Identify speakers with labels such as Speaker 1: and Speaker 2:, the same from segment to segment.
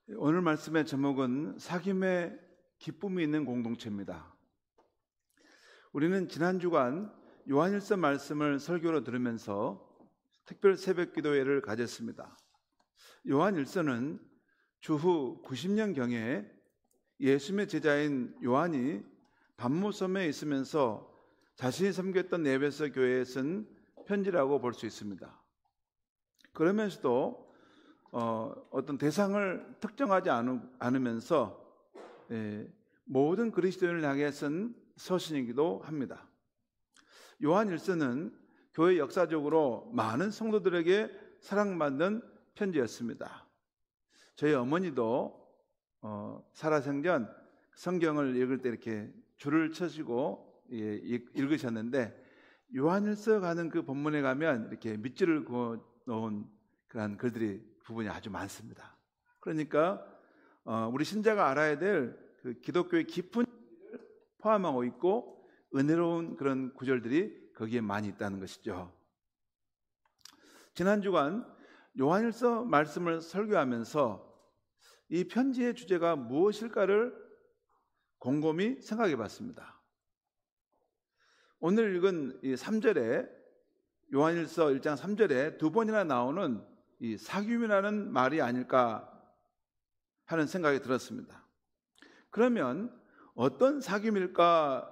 Speaker 1: 오늘 말씀의 제목은 사귐의 기쁨이 있는 공동체입니다. 우리는 지난 주간 요한일서 말씀을 설교로 들으면서 특별 새벽 기도회를 가졌습니다. 요한일서는 주후 90년경에 예수님의 제자인 요한이 반모섬에 있으면서 자신이 섬겼던 에베소 교회에 쓴 편지라고 볼 수 있습니다. 그러면서도 어떤 대상을 특정하지 않으면서 모든 그리스도인을 향해 쓴 서신이기도 합니다. 요한일서는 교회 역사적으로 많은 성도들에게 사랑받는 편지였습니다. 저희 어머니도 살아생전 성경을 읽을 때 이렇게 줄을 쳐시고 읽으셨는데, 요한일서 가는 그 본문에 가면 이렇게 밑줄을 그어 놓은 그런 글들이 부분이 아주 많습니다. 그러니까 우리 신자가 알아야 될 그 기독교의 깊은 의미를 포함하고 있고 은혜로운 그런 구절들이 거기에 많이 있다는 것이죠. 지난 주간 요한일서 말씀을 설교하면서 이 편지의 주제가 무엇일까를 곰곰이 생각해 봤습니다. 오늘 읽은 이 3절에 요한일서 1장 3절에 두 번이나 나오는 이 사귐이라는 말이 아닐까 하는 생각이 들었습니다. 그러면 어떤 사귐일까,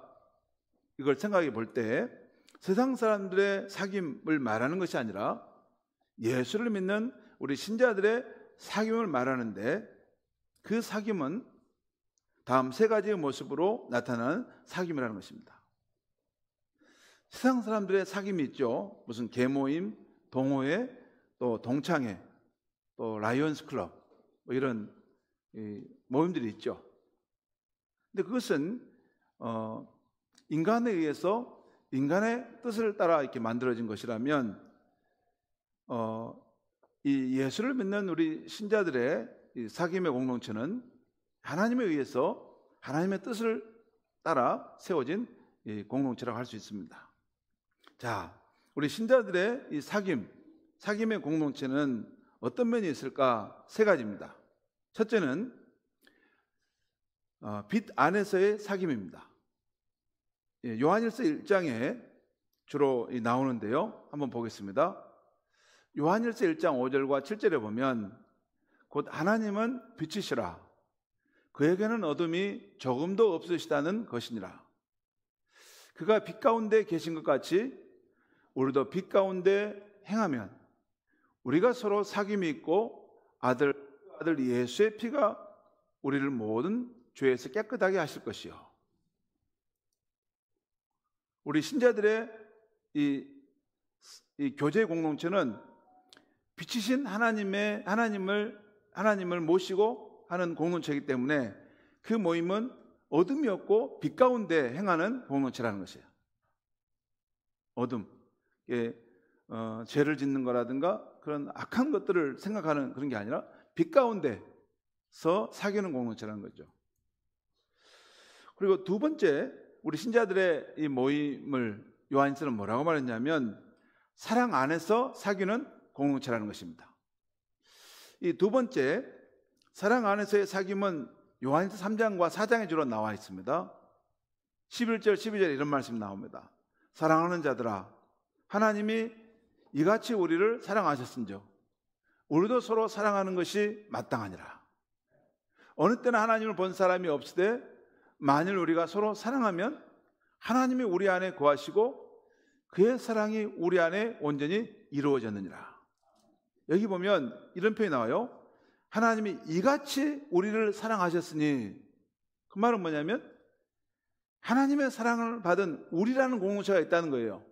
Speaker 1: 이걸 생각해 볼 때 세상 사람들의 사귐을 말하는 것이 아니라 예수를 믿는 우리 신자들의 사귐을 말하는데, 그 사귐은 다음 세 가지의 모습으로 나타나는 사귐이라는 것입니다. 세상 사람들의 사귐이 있죠. 무슨 계모임, 동호회, 또 동창회, 또 라이온스 클럽, 뭐 이런 모임들이 있죠. 근데 그것은 인간에 의해서 인간의 뜻을 따라 이렇게 만들어진 것이라면, 이 예수를 믿는 우리 신자들의 이 사귐의 공동체는 하나님에 의해서 하나님의 뜻을 따라 세워진 이 공동체라고 할 수 있습니다. 자, 우리 신자들의 이 사귐의 공동체는 어떤 면이 있을까? 세 가지입니다. 첫째는 빛 안에서의 사귐입니다. 요한일서 1장에 주로 나오는데요. 한번 보겠습니다. 요한일서 1장 5절과 7절에 보면 곧 하나님은 빛이시라, 그에게는 어둠이 조금도 없으시다는 것이니라. 그가 빛 가운데 계신 것 같이 우리도 빛 가운데 행하면 우리가 서로 사귐이 있고 아들 예수의 피가 우리를 모든 죄에서 깨끗하게 하실 것이요. 우리 신자들의 이 교제 공동체는 빛이신 하나님을 모시고 하는 공동체이기 때문에 그 모임은 어둠이 없고 빛 가운데 행하는 공동체라는 것이에요. 어둠, 죄를 짓는 거라든가 그런 악한 것들을 생각하는 그런 게 아니라 빛 가운데서 사귀는 공동체라는 거죠. 그리고 두 번째, 우리 신자들의 이 모임을 요한일서는 뭐라고 말했냐면 사랑 안에서 사귀는 공동체라는 것입니다. 이 두 번째, 사랑 안에서의 사귐은 요한일서 3장과 4장에 주로 나와 있습니다. 11절, 12절에 이런 말씀이 나옵니다. 사랑하는 자들아, 하나님이 이같이 우리를 사랑하셨은즉 우리도 서로 사랑하는 것이 마땅하니라. 어느 때나 하나님을 본 사람이 없으되 만일 우리가 서로 사랑하면 하나님이 우리 안에 거하시고 그의 사랑이 우리 안에 온전히 이루어졌느니라. 여기 보면 이런 표현이 나와요. 하나님이 이같이 우리를 사랑하셨으니, 그 말은 뭐냐면 하나님의 사랑을 받은 우리라는 공동체가 있다는 거예요.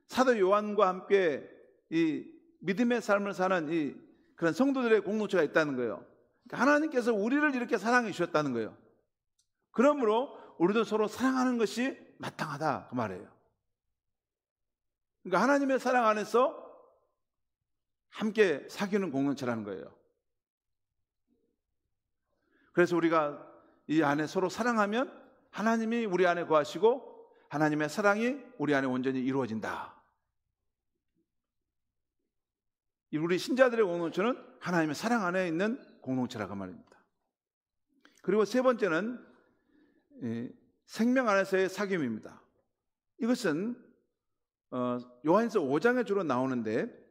Speaker 1: 사도 요한과 함께 이 믿음의 삶을 사는 이 그런 성도들의 공동체가 있다는 거예요. 그러니까 하나님께서 우리를 이렇게 사랑해 주셨다는 거예요. 그러므로 우리도 서로 사랑하는 것이 마땅하다, 그 말이에요. 그러니까 하나님의 사랑 안에서 함께 사귀는 공동체라는 거예요. 그래서 우리가 이 안에 서로 사랑하면 하나님이 우리 안에 거하시고 하나님의 사랑이 우리 안에 온전히 이루어진다. 우리 신자들의 공동체는 하나님의 사랑 안에 있는 공동체라고 말입니다. 그리고 세 번째는 생명 안에서의 사귐입니다. 이것은 요한일서 5장에 주로 나오는데,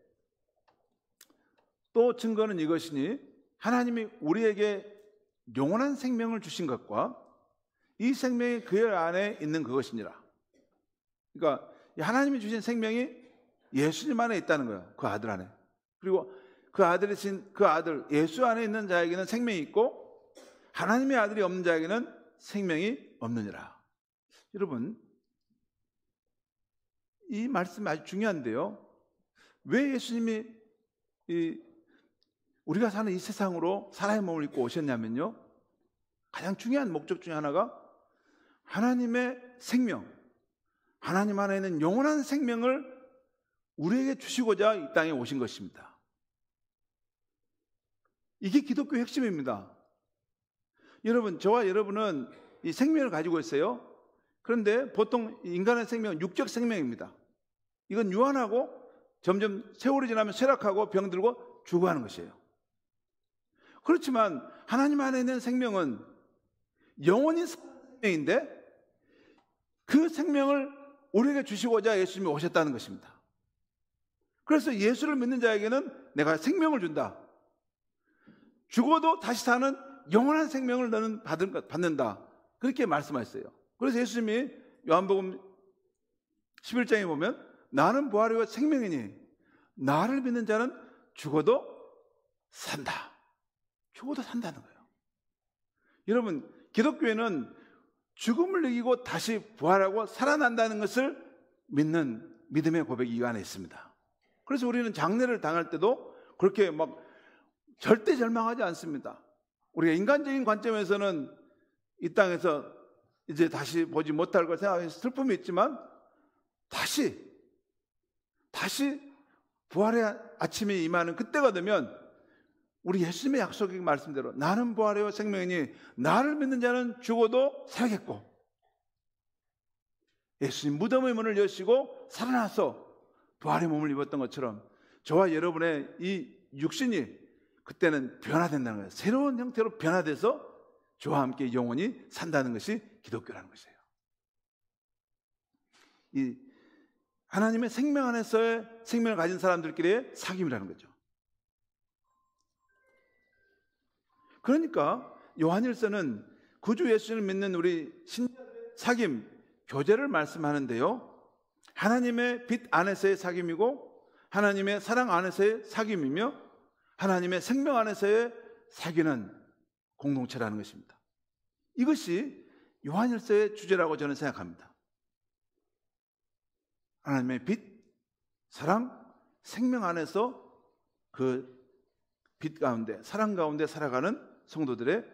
Speaker 1: 또 증거는 이것이니 하나님이 우리에게 영원한 생명을 주신 것과 이 생명이 그 안에 있는 그것이니라. 그러니까 하나님이 주신 생명이 예수님 안에 있다는 거예요. 그 아들 안에. 그리고 그 아들이신 그 아들 예수 안에 있는 자에게는 생명이 있고 하나님의 아들이 없는 자에게는 생명이 없느니라. 여러분, 이 말씀이 아주 중요한데요. 왜 예수님이 우리가 사는 이 세상으로 사람의 몸을 입고 오셨냐면요, 가장 중요한 목적 중에 하나가 하나님의 생명, 하나님 안에 있는 영원한 생명을 우리에게 주시고자 이 땅에 오신 것입니다. 이게 기독교의 핵심입니다. 여러분, 저와 여러분은 이 생명을 가지고 있어요. 그런데 보통 인간의 생명은 육적 생명입니다. 이건 유한하고 점점 세월이 지나면 쇠락하고 병들고 죽어가는 것이에요. 그렇지만 하나님 안에 있는 생명은 영원히 사는 생명인데 그 생명을 우리에게 주시고자 예수님이 오셨다는 것입니다. 그래서 예수를 믿는 자에게는 내가 생명을 준다. 죽어도 다시 사는 영원한 생명을 너는 받는다. 그렇게 말씀하셨어요. 그래서 예수님이 요한복음 11장에 보면 나는 부활이요 생명이니 나를 믿는 자는 죽어도 산다. 죽어도 산다는 거예요. 여러분, 기독교에는 죽음을 이기고 다시 부활하고 살아난다는 것을 믿는 믿음의 고백이 이 안에 있습니다. 그래서 우리는 장례를 당할 때도 그렇게 막 절대 절망하지 않습니다. 우리가 인간적인 관점에서는 이 땅에서 이제 다시 보지 못할 걸 생각해서 슬픔이 있지만 다시 부활의 아침에 임하는 그때가 되면 우리 예수님의 약속의 말씀대로 나는 부활이요 생명이니 나를 믿는 자는 죽어도 살겠고, 예수님 무덤의 문을 여시고 살아나서 부활의 몸을 입었던 것처럼 저와 여러분의 이 육신이 그때는 변화된다는 거예요. 새로운 형태로 변화돼서 저와 함께 영원히 산다는 것이 기독교라는 것이에요. 이 하나님의 생명 안에서의 생명을 가진 사람들끼리의 사귐이라는 거죠. 그러니까 요한일서는 구주 예수를 믿는 우리 신자들의 사귐, 교제를 말씀하는데요, 하나님의 빛 안에서의 사귐이고 하나님의 사랑 안에서의 사귐이며 하나님의 생명 안에서의 사귀는 공동체라는 것입니다. 이것이 요한일서의 주제라고 저는 생각합니다. 하나님의 빛, 사랑, 생명 안에서 그 빛 가운데, 사랑 가운데 살아가는 성도들의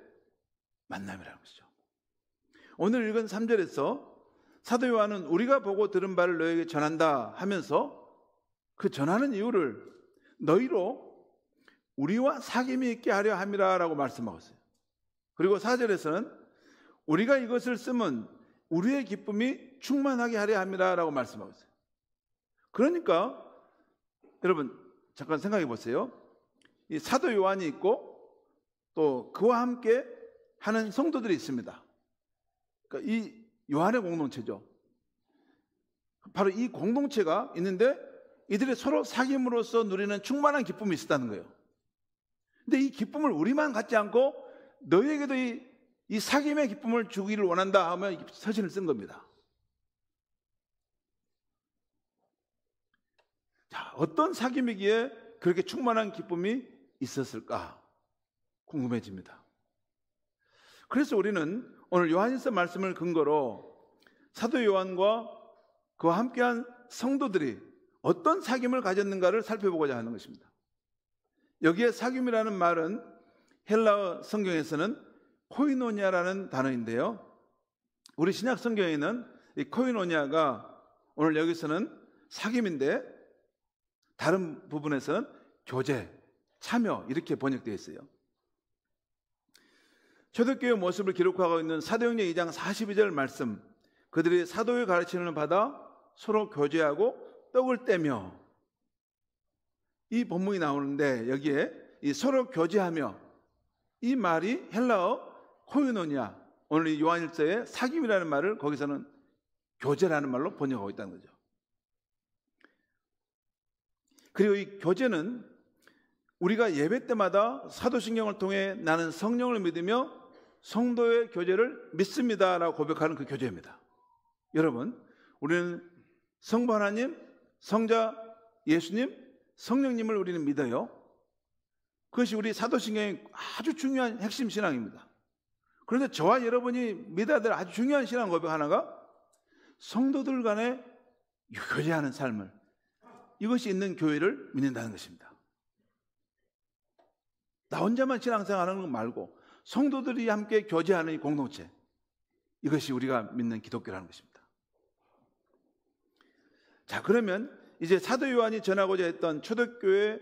Speaker 1: 만남이라는 것이죠. 오늘 읽은 3절에서 사도 요한은 우리가 보고 들은 바를 너에게 전한다 하면서 그 전하는 이유를 너희로 우리와 사귐이 있게 하려 함이라 라고 말씀하고 있어요. 그리고 4절에서는 우리가 이것을 쓰면 우리의 기쁨이 충만하게 하려 함이라 라고 말씀하고 있어요. 그러니까 여러분 잠깐 생각해 보세요. 이 사도 요한이 있고 또 그와 함께 하는 성도들이 있습니다. 그러니까 이 요한의 공동체죠. 바로 이 공동체가 있는데 이들이 서로 사귐으로써 누리는 충만한 기쁨이 있었다는 거예요. 근데 이 기쁨을 우리만 갖지 않고 너희에게도 이 사귐의 기쁨을 주기를 원한다 하면 서신을 쓴 겁니다. 자, 어떤 사귐이기에 그렇게 충만한 기쁨이 있었을까 궁금해집니다. 그래서 우리는 오늘 요한일서 말씀을 근거로 사도 요한과 그와 함께한 성도들이 어떤 사귐을 가졌는가를 살펴보고자 하는 것입니다. 여기에 사귐이라는 말은 헬라어 성경에서는 코이노니아라는 단어인데요, 우리 신약 성경에는 이 코이노니아가 오늘 여기서는 사귐인데 다른 부분에서는 교제, 참여 이렇게 번역되어 있어요. 초대교회 모습을 기록하고 있는 사도행전 2장 42절 말씀, 그들이 사도의 가르침을 받아 서로 교제하고 떡을 떼며, 이 본문이 나오는데 여기에 이 서로 교제하며 이 말이 헬라어 코이노니아, 오늘 이 요한일서의 사귐이라는 말을 거기서는 교제라는 말로 번역하고 있다는 거죠. 그리고 이 교제는 우리가 예배 때마다 사도신경을 통해 나는 성령을 믿으며 성도의 교제를 믿습니다라고 고백하는 그 교제입니다. 여러분, 우리는 성부 하나님, 성자 예수님, 성령님을 우리는 믿어요. 그것이 우리 사도신경의 아주 중요한 핵심 신앙입니다. 그런데 저와 여러분이 믿어야 될 아주 중요한 신앙 고백 하나가 성도들 간에 교제하는 삶을, 이것이 있는 교회를 믿는다는 것입니다. 나 혼자만 신앙생활하는 것 말고 성도들이 함께 교제하는 이 공동체, 이것이 우리가 믿는 기독교라는 것입니다. 자, 그러면 이제 사도 요한이 전하고자 했던 초대교회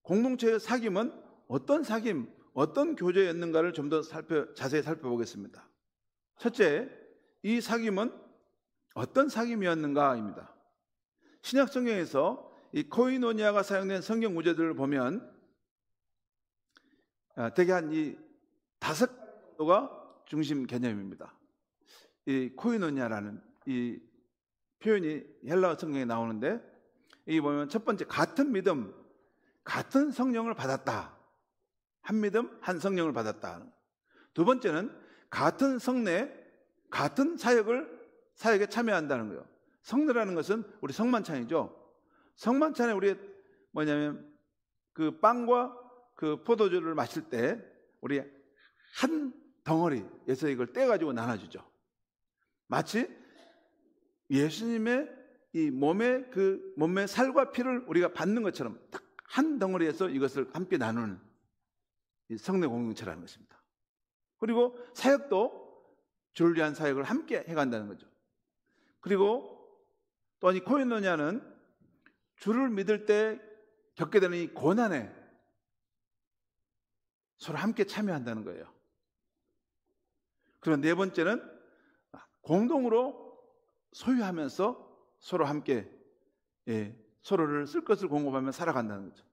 Speaker 1: 공동체의 사귐은 어떤 사귐, 어떤 교제였는가를 좀 더 자세히 살펴보겠습니다. 첫째, 이 사귐은 어떤 사귐이었는가입니다. 신약 성경에서 이 코이노니아가 사용된 성경 구절들을 보면 대개 한 이 5가지가 중심 개념입니다. 이 코이노니아라는 이 표현이 헬라어 성경에 나오는데, 이 보면 첫 번째, 같은 믿음, 같은 성령을 받았다. 한 믿음, 한 성령을 받았다. 두 번째는 같은 성례, 같은 사역에 참여한다는 거예요. 성례라는 것은 우리 성만찬이죠. 성만찬에 우리 뭐냐면 그 빵과 그 포도주를 마실 때 우리 한 덩어리에서 이걸 떼가지고 나눠주죠. 마치 예수님의 이 몸의 살과 피를 우리가 받는 것처럼 딱 한 덩어리에서 이것을 함께 나누는 이 성례 공동체라는 것입니다. 그리고 사역도 주를 위한 사역을 함께 해간다는 거죠. 그리고 또한 이 코이노니아는 주를 믿을 때 겪게 되는 이 고난에 서로 함께 참여한다는 거예요. 그리고 네 번째는 공동으로 소유하면서 서로 함께 서로를 쓸 것을 공급하며 살아간다는 거죠.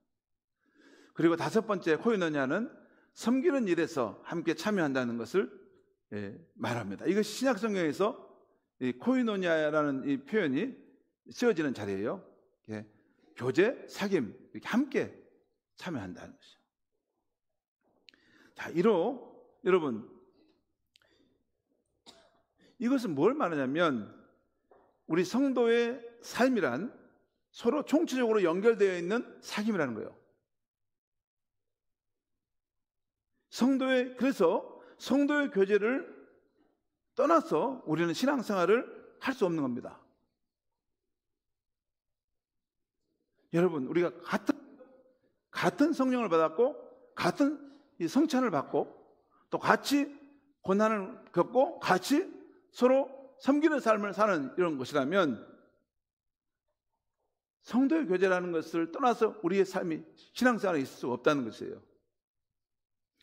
Speaker 1: 그리고 다섯 번째, 코이노니아는 섬기는 일에서 함께 참여한다는 것을 말합니다. 이것이 신약 성경에서 이 코이노니아라는 이 표현이 쓰여지는 자리예요. 교제, 사귐, 이렇게 함께 참여한다는 것이죠. 자, 여러분, 이것은 뭘 말하냐면 우리 성도의 삶이란 서로 총체적으로 연결되어 있는 사귐이라는 거예요. 그래서 성도의 교제를 떠나서 우리는 신앙생활을 할 수 없는 겁니다. 여러분, 우리가 같은 성령을 받았고 같은 이 성찬을 받고 또 같이 고난을 겪고 같이 서로 섬기는 삶을 사는 이런 것이라면 성도의 교제라는 것을 떠나서 우리의 삶이 신앙생활에 있을 수 없다는 것이에요.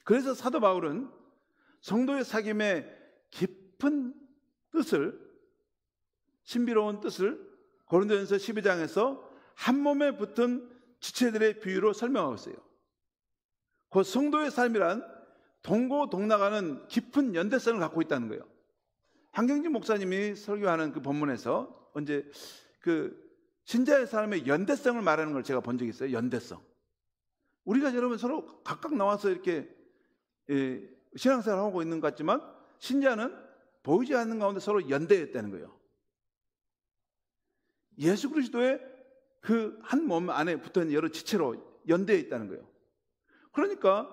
Speaker 1: 그래서 사도 바울은 성도의 사귐의 깊은 뜻을, 신비로운 뜻을 고린도전서 12장에서 한 몸에 붙은 지체들의 비유로 설명하고 있어요. 그 성도의 삶이란 동고동락하는 깊은 연대성을 갖고 있다는 거예요. 한경진 목사님이 설교하는 그 본문에서 언제 그 신자의 삶의 연대성을 말하는 걸 제가 본 적이 있어요. 연대성. 우리가 여러분 서로 각각 나와서 이렇게 신앙생활을 하고 있는 것 같지만 신자는 보이지 않는 가운데 서로 연대했다는 거예요. 예수 그리스도의 그 한 몸 안에 붙어있는 여러 지체로 연대해 있다는 거예요. 그러니까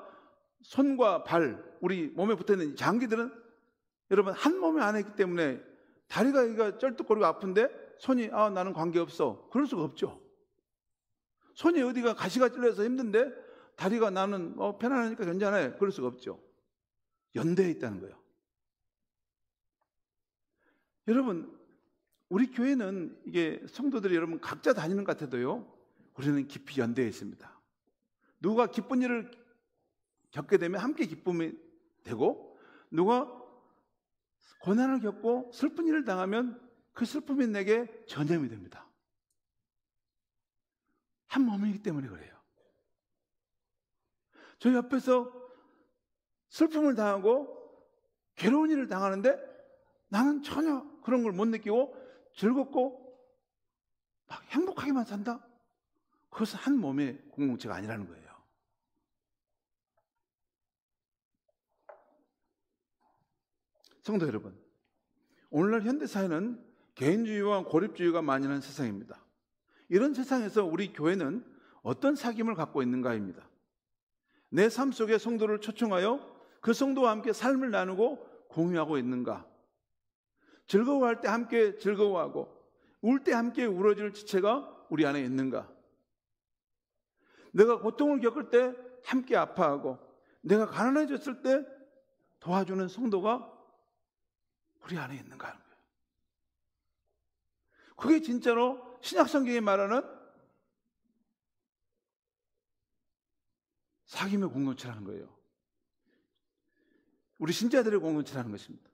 Speaker 1: 손과 발, 우리 몸에 붙어있는 장기들은 여러분 한 몸에 안에 있기 때문에 다리가 쩔뚝거리고 아픈데 손이 나는 관계없어, 그럴 수가 없죠. 손이 어디가 가시가 찔려서 힘든데 다리가 나는 편안하니까 괜찮아요, 그럴 수가 없죠. 연대해 있다는 거예요. 여러분, 우리 교회는 이게 성도들이 여러분 각자 다니는 것 같아도요, 우리는 깊이 연대해 있습니다. 누가 기쁜 일을 겪게 되면 함께 기쁨이 되고, 누가 고난을 겪고 슬픈 일을 당하면 그 슬픔이 내게 전염이 됩니다. 한 몸이기 때문에 그래요. 저 옆에서 슬픔을 당하고 괴로운 일을 당하는데 나는 전혀 그런 걸 못 느끼고 즐겁고 막 행복하게만 산다? 그것은 한 몸의 공동체가 아니라는 거예요. 성도 여러분, 오늘날 현대사회는 개인주의와 고립주의가 만연한 세상입니다. 이런 세상에서 우리 교회는 어떤 사귐을 갖고 있는가입니다. 내 삶 속에 성도를 초청하여 그 성도와 함께 삶을 나누고 공유하고 있는가? 즐거워할 때 함께 즐거워하고 울 때 함께 울어줄 지체가 우리 안에 있는가? 내가 고통을 겪을 때 함께 아파하고 내가 가난해졌을 때 도와주는 성도가 우리 안에 있는가 하는 거예요. 그게 진짜로 신약 성경이 말하는 사귐의 공동체라는 거예요. 우리 신자들의 공동체라는 것입니다.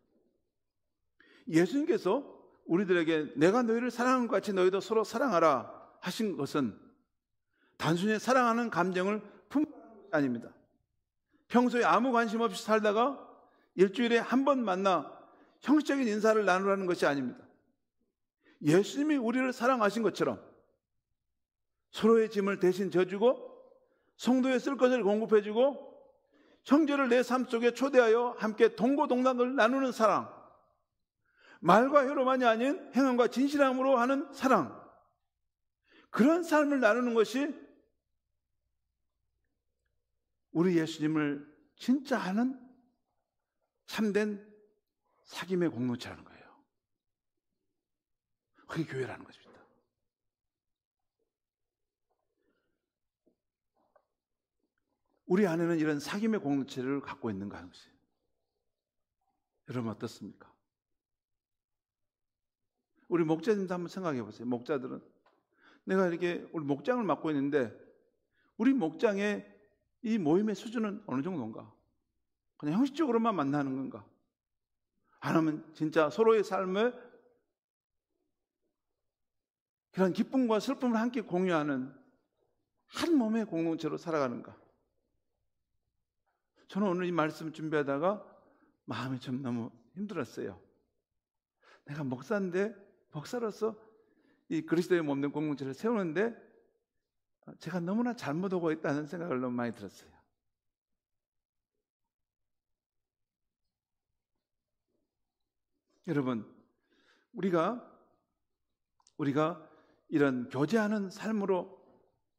Speaker 1: 예수님께서 우리들에게 내가 너희를 사랑한 것 같이 너희도 서로 사랑하라 하신 것은 단순히 사랑하는 감정을 품는 것이 아닙니다. 평소에 아무 관심 없이 살다가 일주일에 한 번 만나 형식적인 인사를 나누라는 것이 아닙니다. 예수님이 우리를 사랑하신 것처럼 서로의 짐을 대신 져주고 성도의 쓸 것을 공급해주고 형제를 내 삶 속에 초대하여 함께 동고동락을 나누는 사랑, 말과 혀로만이 아닌 행함과 진실함으로 하는 사랑, 그런 삶을 나누는 것이 우리 예수님을 진짜 아는 참된 사귐의 공동체라는 거예요. 그게 교회라는 것입니다. 우리 안에는 이런 사귐의 공동체를 갖고 있는가 하는 것이에요. 여러분 어떻습니까? 우리 목자님도 한번 생각해 보세요. 목자들은 내가 이렇게 우리 목장을 맡고 있는데 우리 목장의 이 모임의 수준은 어느 정도인가? 그냥 형식적으로만 만나는 건가? 아니면 진짜 서로의 삶을 그런 기쁨과 슬픔을 함께 공유하는 한 몸의 공동체로 살아가는가? 저는 오늘 이 말씀 준비하다가 마음이 좀 너무 힘들었어요. 내가 목사로서 이 그리스도의 몸된 공동체를 세우는데 제가 너무나 잘못하고 있다는 생각을 너무 많이 들었어요. 여러분, 우리가 이런 교제하는 삶으로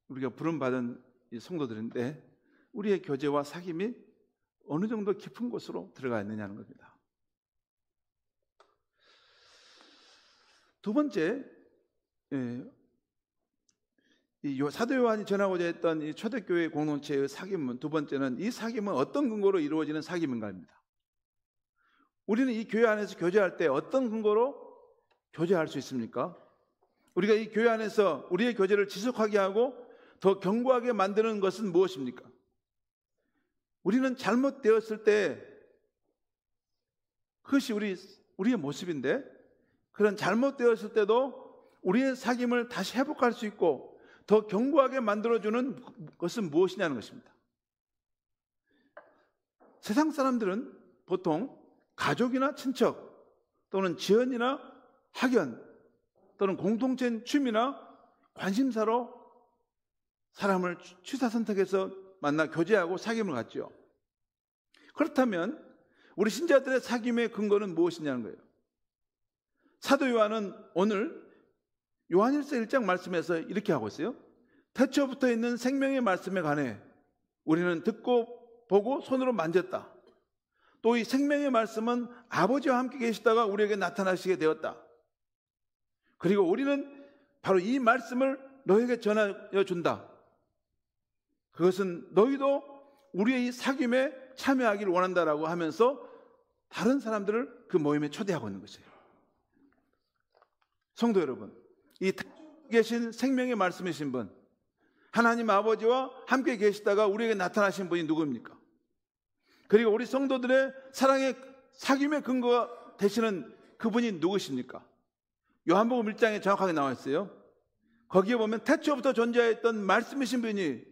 Speaker 1: 우리가 부름받은 이 성도들인데 우리의 교제와 사귐이 어느 정도 깊은 곳으로 들어가 있느냐는 겁니다. 두 번째, 이 사도 요한이 전하고자 했던 이 초대교회 공동체의 사귐은, 두 번째는 이 사귐은 어떤 근거로 이루어지는 사귐인가입니다. 우리는 이 교회 안에서 교제할 때 어떤 근거로 교제할 수 있습니까? 우리가 이 교회 안에서 우리의 교제를 지속하게 하고 더 견고하게 만드는 것은 무엇입니까? 우리는 잘못되었을 때 그것이 우리의 모습인데, 그런 잘못되었을 때도 우리의 사귐을 다시 회복할 수 있고 더 견고하게 만들어주는 것은 무엇이냐는 것입니다. 세상 사람들은 보통 가족이나 친척 또는 지연이나 학연 또는 공동체인 취미나 관심사로 사람을 취사 선택해서 만나 교제하고 사귐을 갖죠. 그렇다면 우리 신자들의 사귐의 근거는 무엇이냐는 거예요. 사도 요한은 오늘 요한일서 1장 말씀에서 이렇게 하고 있어요. 태초부터 있는 생명의 말씀에 관해 우리는 듣고 보고 손으로 만졌다. 또 이 생명의 말씀은 아버지와 함께 계시다가 우리에게 나타나시게 되었다. 그리고 우리는 바로 이 말씀을 너에게 전하여 준다. 그것은 너희도 우리의 이 사귐에 참여하기를 원한다라고 하면서 다른 사람들을 그 모임에 초대하고 있는 것이에요. 성도 여러분, 이 계신 생명의 말씀이신 분, 하나님 아버지와 함께 계시다가 우리에게 나타나신 분이 누구입니까? 그리고 우리 성도들의 사랑의 사귐의 근거가 되시는 그분이 누구십니까? 요한복음 1장에 정확하게 나와 있어요. 거기에 보면 태초부터 존재했던 말씀이신 분이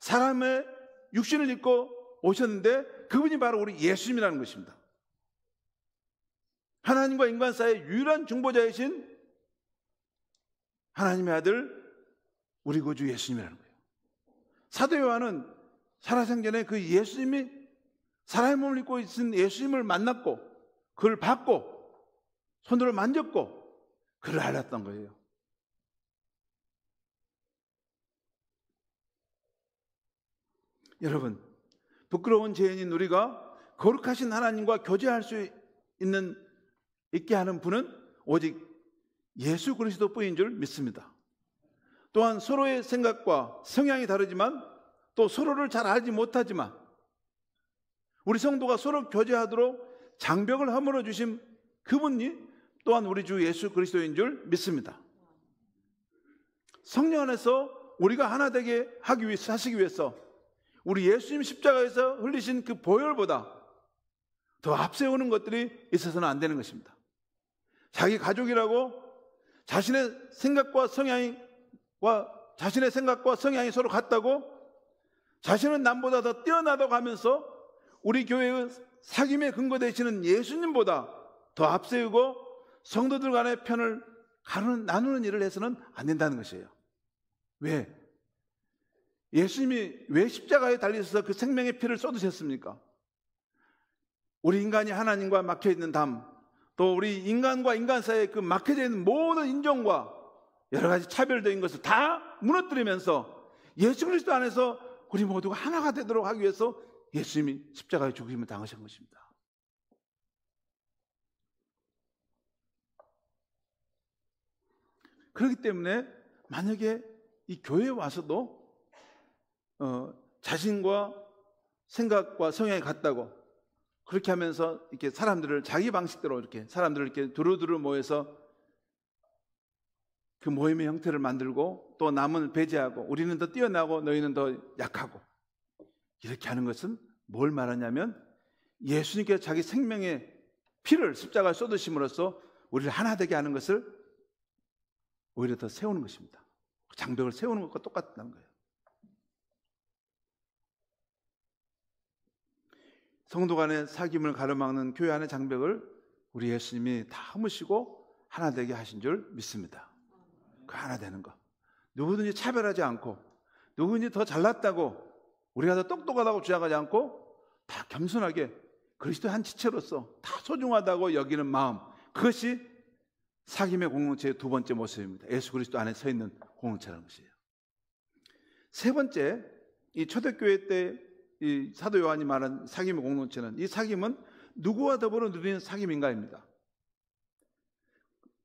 Speaker 1: 사람의 육신을 입고 오셨는데 그분이 바로 우리 예수님이라는 것입니다. 하나님과 인간 사이의 유일한 중보자이신 하나님의 아들 우리 구주 예수님이라는 거예요. 사도 요한은 살아생전에 그 예수님이 사람의 몸을 입고 있는 예수님을 만났고 그를 봤고 손으로 만졌고 그를 알았던 거예요. 여러분, 부끄러운 죄인인 우리가 거룩하신 하나님과 교제할 수 있게 하는 분은 오직 예수 그리스도뿐인 줄 믿습니다. 또한 서로의 생각과 성향이 다르지만 또 서로를 잘 알지 못하지만 우리 성도가 서로 교제하도록 장벽을 허물어 주신 그분이 또한 우리 주 예수 그리스도인 줄 믿습니다. 성령 안에서 우리가 하나 되게 하시기 위해서 우리 예수님 십자가에서 흘리신 그 보혈보다 더 앞세우는 것들이 있어서는 안 되는 것입니다. 자기 가족이라고 자신의 생각과 성향이 서로 같다고 자신은 남보다 더 뛰어나다고 하면서 우리 교회의 사귐의 근거 되시는 예수님보다 더 앞세우고 성도들 간의 편을 나누는 일을 해서는 안 된다는 것이에요. 왜? 예수님이 왜 십자가에 달리셔서 그 생명의 피를 쏟으셨습니까? 우리 인간이 하나님과 막혀있는 담, 또 우리 인간과 인간 사이에 그 막혀져 있는 모든 인종과 여러 가지 차별적인 것을 다 무너뜨리면서 예수 그리스도 안에서 우리 모두가 하나가 되도록 하기 위해서 예수님이 십자가에 죽으심을 당하신 것입니다. 그렇기 때문에 만약에 이 교회에 와서도 자신과 생각과 성향이 같다고 그렇게 하면서 이렇게 사람들을 자기 방식대로 이렇게 사람들을 이렇게 두루두루 모여서 그 모임의 형태를 만들고 또 남은 배제하고 우리는 더 뛰어나고 너희는 더 약하고 이렇게 하는 것은 뭘 말하냐면 예수님께서 자기 생명의 피를 십자가에 쏟으심으로써 우리를 하나 되게 하는 것을 오히려 더 세우는 것입니다. 장벽을 세우는 것과 똑같다는 거예요. 성도 간의 사귐을 가로막는 교회 안의 장벽을 우리 예수님이 다 허무시고 하나 되게 하신 줄 믿습니다. 그 하나 되는 거. 누구든지 차별하지 않고 누구든지 더 잘났다고 우리가 더 똑똑하다고 주장하지 않고 다 겸손하게 그리스도의 한 지체로서 다 소중하다고 여기는 마음, 그것이 사귐의 공동체의 두 번째 모습입니다. 예수 그리스도 안에 서 있는 공동체라는 것이에요. 세 번째, 이 초대교회 때 이 사도 요한이 말한 사귐의 공동체는 이 사귐은 누구와 더불어 누리는 사귐인가입니다.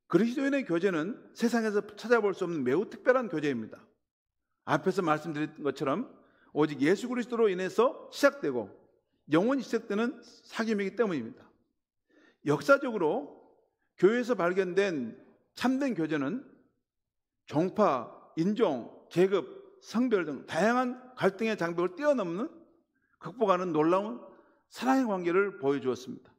Speaker 1: 그리스도인의 교제는 세상에서 찾아볼 수 없는 매우 특별한 교제입니다. 앞에서 말씀드린 것처럼 오직 예수 그리스도로 인해서 시작되고 영원히 시작되는 사귐이기 때문입니다. 역사적으로 교회에서 발견된 참된 교제는 종파, 인종, 계급, 성별 등 다양한 갈등의 장벽을 뛰어넘는 극복하는 놀라운 사랑의 관계를 보여주었습니다.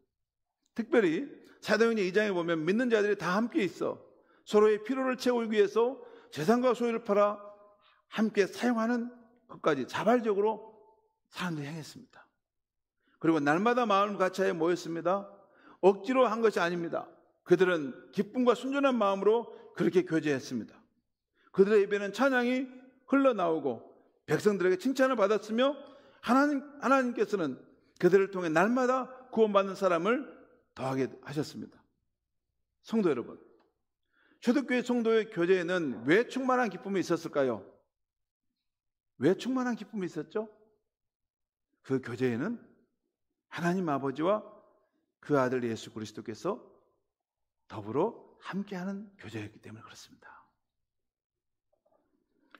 Speaker 1: 특별히 사도행전 2장에 보면 믿는 자들이 다 함께 있어 서로의 필요를 채우기 위해서 재산과 소유를 팔아 함께 사용하는 것까지 자발적으로 사람들이 행했습니다. 그리고 날마다 마음 같이하여 모였습니다. 억지로 한 것이 아닙니다. 그들은 기쁨과 순전한 마음으로 그렇게 교제했습니다. 그들의 입에는 찬양이 흘러나오고 백성들에게 칭찬을 받았으며 하나님께서는 그들을 통해 날마다 구원받는 사람을 더하게 하셨습니다. 성도 여러분, 초대교회 성도의 교제에는 왜 충만한 기쁨이 있었을까요? 왜 충만한 기쁨이 있었죠? 그 교제에는 하나님 아버지와 그 아들 예수 그리스도께서 더불어 함께하는 교제였기 때문에 그렇습니다.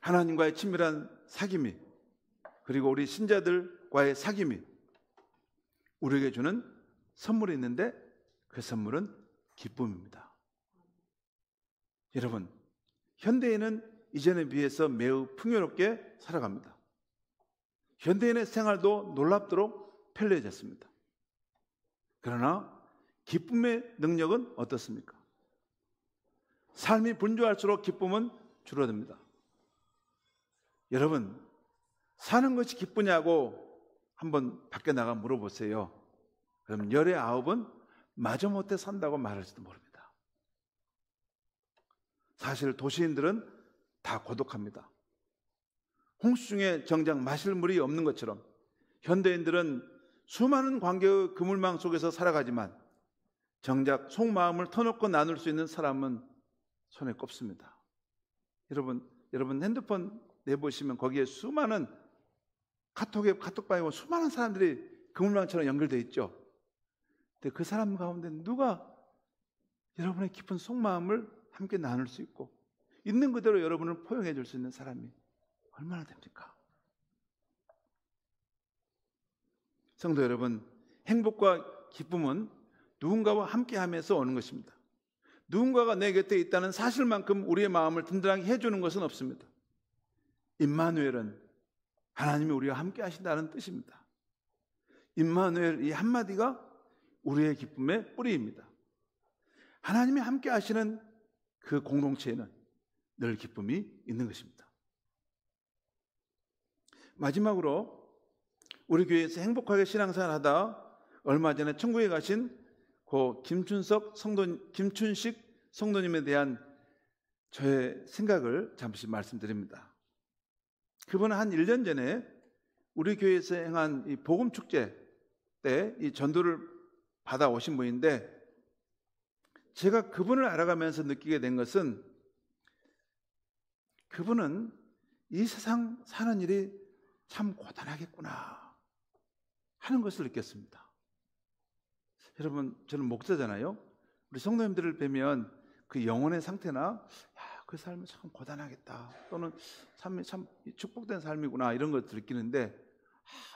Speaker 1: 하나님과의 친밀한 사귐이 그리고 우리 신자들과의 사귐이 우리에게 주는 선물이 있는데 그 선물은 기쁨입니다. 여러분, 현대인은 이전에 비해서 매우 풍요롭게 살아갑니다. 현대인의 생활도 놀랍도록 편리해졌습니다. 그러나 기쁨의 능력은 어떻습니까? 삶이 분주할수록 기쁨은 줄어듭니다. 여러분, 사는 것이 기쁘냐고 한번 밖에 나가 물어보세요. 그럼 19은 마지못해 산다고 말할지도 모릅니다. 사실 도시인들은 다 고독합니다. 홍수 중에 정작 마실 물이 없는 것처럼 현대인들은 수많은 관계의 그물망 속에서 살아가지만 정작 속마음을 터놓고 나눌 수 있는 사람은 손에 꼽습니다. 여러분 핸드폰 내보시면 거기에 수많은 카톡방에 보면 수많은 사람들이 그물망처럼 연결되어 있죠. 근데 그 사람 가운데 누가 여러분의 깊은 속마음을 함께 나눌 수 있고 있는 그대로 여러분을 포용해 줄 수 있는 사람이 얼마나 됩니까? 성도 여러분, 행복과 기쁨은 누군가와 함께하면서 오는 것입니다. 누군가가 내 곁에 있다는 사실만큼 우리의 마음을 든든하게 해주는 것은 없습니다. 임마누엘은 하나님이 우리와 함께 하신다는 뜻입니다. 임마누엘 이 한마디가 우리의 기쁨의 뿌리입니다. 하나님이 함께 하시는 그 공동체에는 늘 기쁨이 있는 것입니다. 마지막으로 우리 교회에서 행복하게 신앙생활 하다 얼마 전에 천국에 가신 고 김춘식 성도님에 대한 저의 생각을 잠시 말씀드립니다. 그분은 한 1년 전에 우리 교회에서 행한 이 복음축제 때 이 전도를 받아오신 분인데, 제가 그분을 알아가면서 느끼게 된 것은 그분은 이 세상 사는 일이 참 고단하겠구나 하는 것을 느꼈습니다. 여러분, 저는 목사잖아요. 우리 성도님들을 뵈면 그 영혼의 상태나 그 삶은 참 고단하겠다, 또는 삶이 참 축복된 삶이구나 이런 것을 느끼는데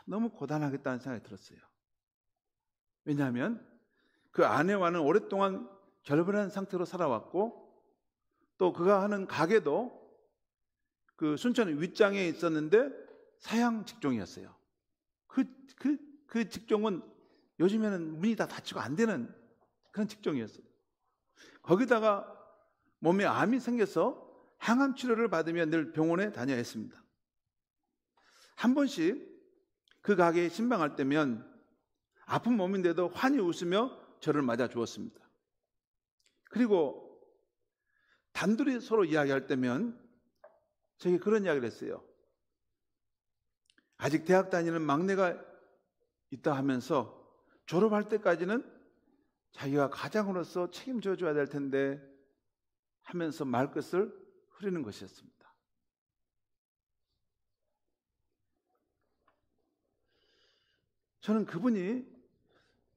Speaker 1: 너무 고단하겠다는 생각이 들었어요. 왜냐하면 그 아내와는 오랫동안 결별한 상태로 살아왔고, 또 그가 하는 가게도 그 순천 윗장에 있었는데 사양 직종이었어요. 그 직종은 요즘에는 문이 다 닫히고 안 되는 그런 직종이었어요. 거기다가 몸에 암이 생겨서 항암 치료를 받으며 늘 병원에 다녀야 했습니다. 한 번씩 그 가게에 신방할 때면 아픈 몸인데도 환히 웃으며 저를 맞아 주었습니다. 그리고 단둘이 서로 이야기할 때면 제게 그런 이야기를 했어요. 아직 대학 다니는 막내가 있다 하면서 졸업할 때까지는 자기가 가장으로서 책임져 줘야 될 텐데 하면서 말끝을 흐리는 것이었습니다. 저는 그분이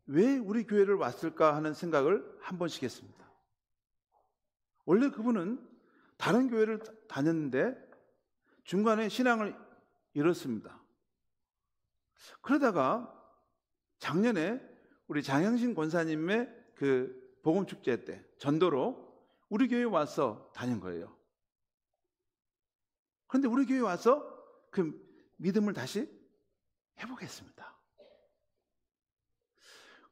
Speaker 1: 왜 우리 교회를 왔을까 하는 생각을 한 번씩 했습니다. 원래 그분은 다른 교회를 다녔는데 중간에 신앙을 잃었습니다. 그러다가 작년에 우리 장영신 권사님의 그 복음축제 때 전도로 우리 교회에 와서 다닌 거예요. 그런데 우리 교회에 와서 그 믿음을 다시 회복했습니다.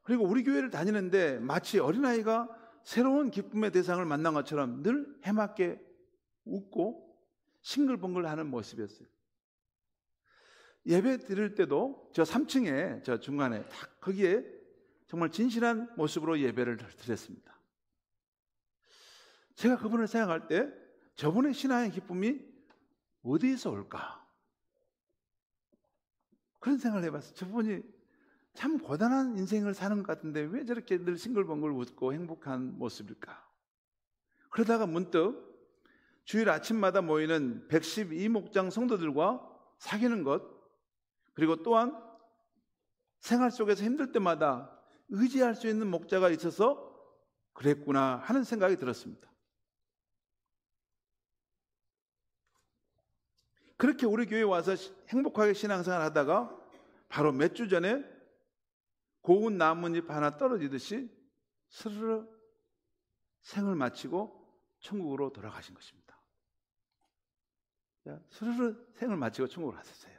Speaker 1: 그리고 우리 교회를 다니는데 마치 어린아이가 새로운 기쁨의 대상을 만난 것처럼 늘 해맑게 웃고 싱글벙글하는 모습이었어요. 예배 드릴 때도 저 3층에 저 중간에 딱 거기에 정말 진실한 모습으로 예배를 드렸습니다. 제가 그분을 생각할 때 저분의 신앙의 기쁨이 어디에서 올까? 그런 생각을 해봤어요. 저분이 참 고단한 인생을 사는 것 같은데 왜 저렇게 늘 싱글벙글 웃고 행복한 모습일까? 그러다가 문득 주일 아침마다 모이는 112목장 성도들과 사귀는 것, 그리고 또한 생활 속에서 힘들 때마다 의지할 수 있는 목자가 있어서 그랬구나 하는 생각이 들었습니다. 그렇게 우리 교회에 와서 행복하게 신앙생활 하다가 바로 몇 주 전에 고운 나뭇잎 하나 떨어지듯이 스르르 생을 마치고 천국으로 돌아가신 것입니다. 스르르 생을 마치고 천국으로 가셨어요.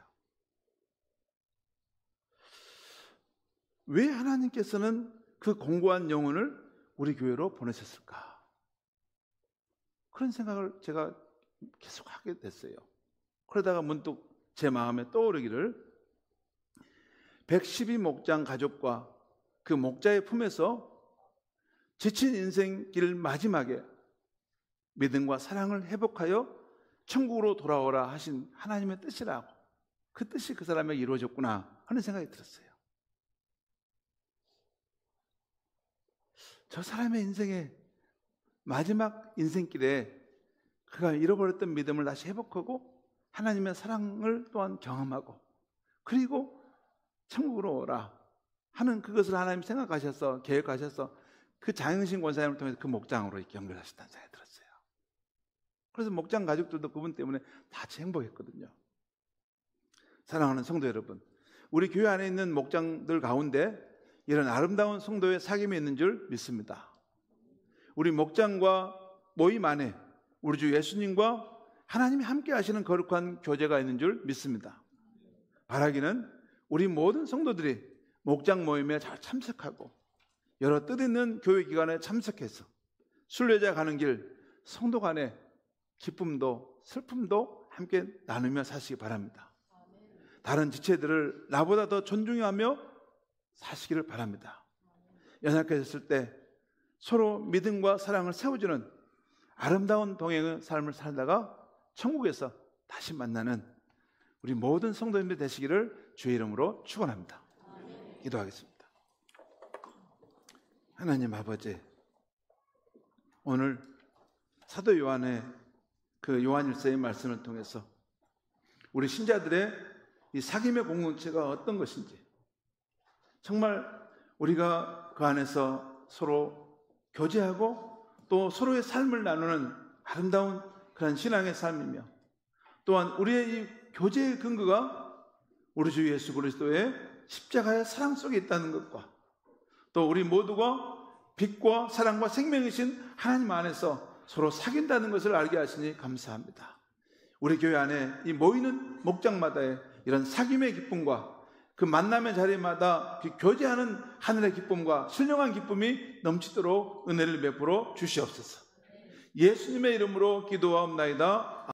Speaker 1: 왜 하나님께서는 그 공고한 영혼을 우리 교회로 보내셨을까? 그런 생각을 제가 계속 하게 됐어요. 그러다가 문득 제 마음에 떠오르기를, 112목장 가족과 그 목자의 품에서 지친 인생길 마지막에 믿음과 사랑을 회복하여 천국으로 돌아오라 하신 하나님의 뜻이라고, 그 뜻이 그 사람에게 이루어졌구나 하는 생각이 들었어요. 저 사람의 인생의 마지막 인생길에 그가 잃어버렸던 믿음을 다시 회복하고 하나님의 사랑을 또한 경험하고 그리고 천국으로 오라 하는 그것을 하나님 생각하셔서 계획하셔서 그 장영신 권사님을 통해서 그 목장으로 이렇게 연결하셨다는 생각이 들었어요. 그래서 목장 가족들도 그분 때문에 같이 행복했거든요. 사랑하는 성도 여러분, 우리 교회 안에 있는 목장들 가운데 이런 아름다운 성도의 사귐이 있는 줄 믿습니다. 우리 목장과 모임 안에 우리 주 예수님과 하나님이 함께 하시는 거룩한 교제가 있는 줄 믿습니다. 바라기는 우리 모든 성도들이 목장 모임에 잘 참석하고 여러 뜻있는 교회 기관에 참석해서 순례자 가는 길 성도 간의 기쁨도 슬픔도 함께 나누며 사시기 바랍니다. 다른 지체들을 나보다 더 존중하며 사시기를 바랍니다. 연약해졌을 때 서로 믿음과 사랑을 세워주는 아름다운 동행의 삶을 살다가 천국에서 다시 만나는 우리 모든 성도님들 되시기를 주의 이름으로 축원합니다. 기도하겠습니다. 하나님 아버지, 오늘 사도 요한의 그 요한일서의 말씀을 통해서 우리 신자들의 이 사귐의 공동체가 어떤 것인지, 정말 우리가 그 안에서 서로 교제하고 또 서로의 삶을 나누는 아름다운 그런 신앙의 삶이며, 또한 우리의 이 교제의 근거가 우리 주 예수 그리스도의 십자가의 사랑 속에 있다는 것과 또 우리 모두가 빛과 사랑과 생명이신 하나님 안에서 서로 사귄다는 것을 알게 하시니 감사합니다. 우리 교회 안에 이 모이는 목장마다의 이런 사귐의 기쁨과 그 만남의 자리마다 그 교제하는 하늘의 기쁨과 신령한 기쁨이 넘치도록 은혜를 베풀어 주시옵소서. 예수님의 이름으로 기도하옵나이다.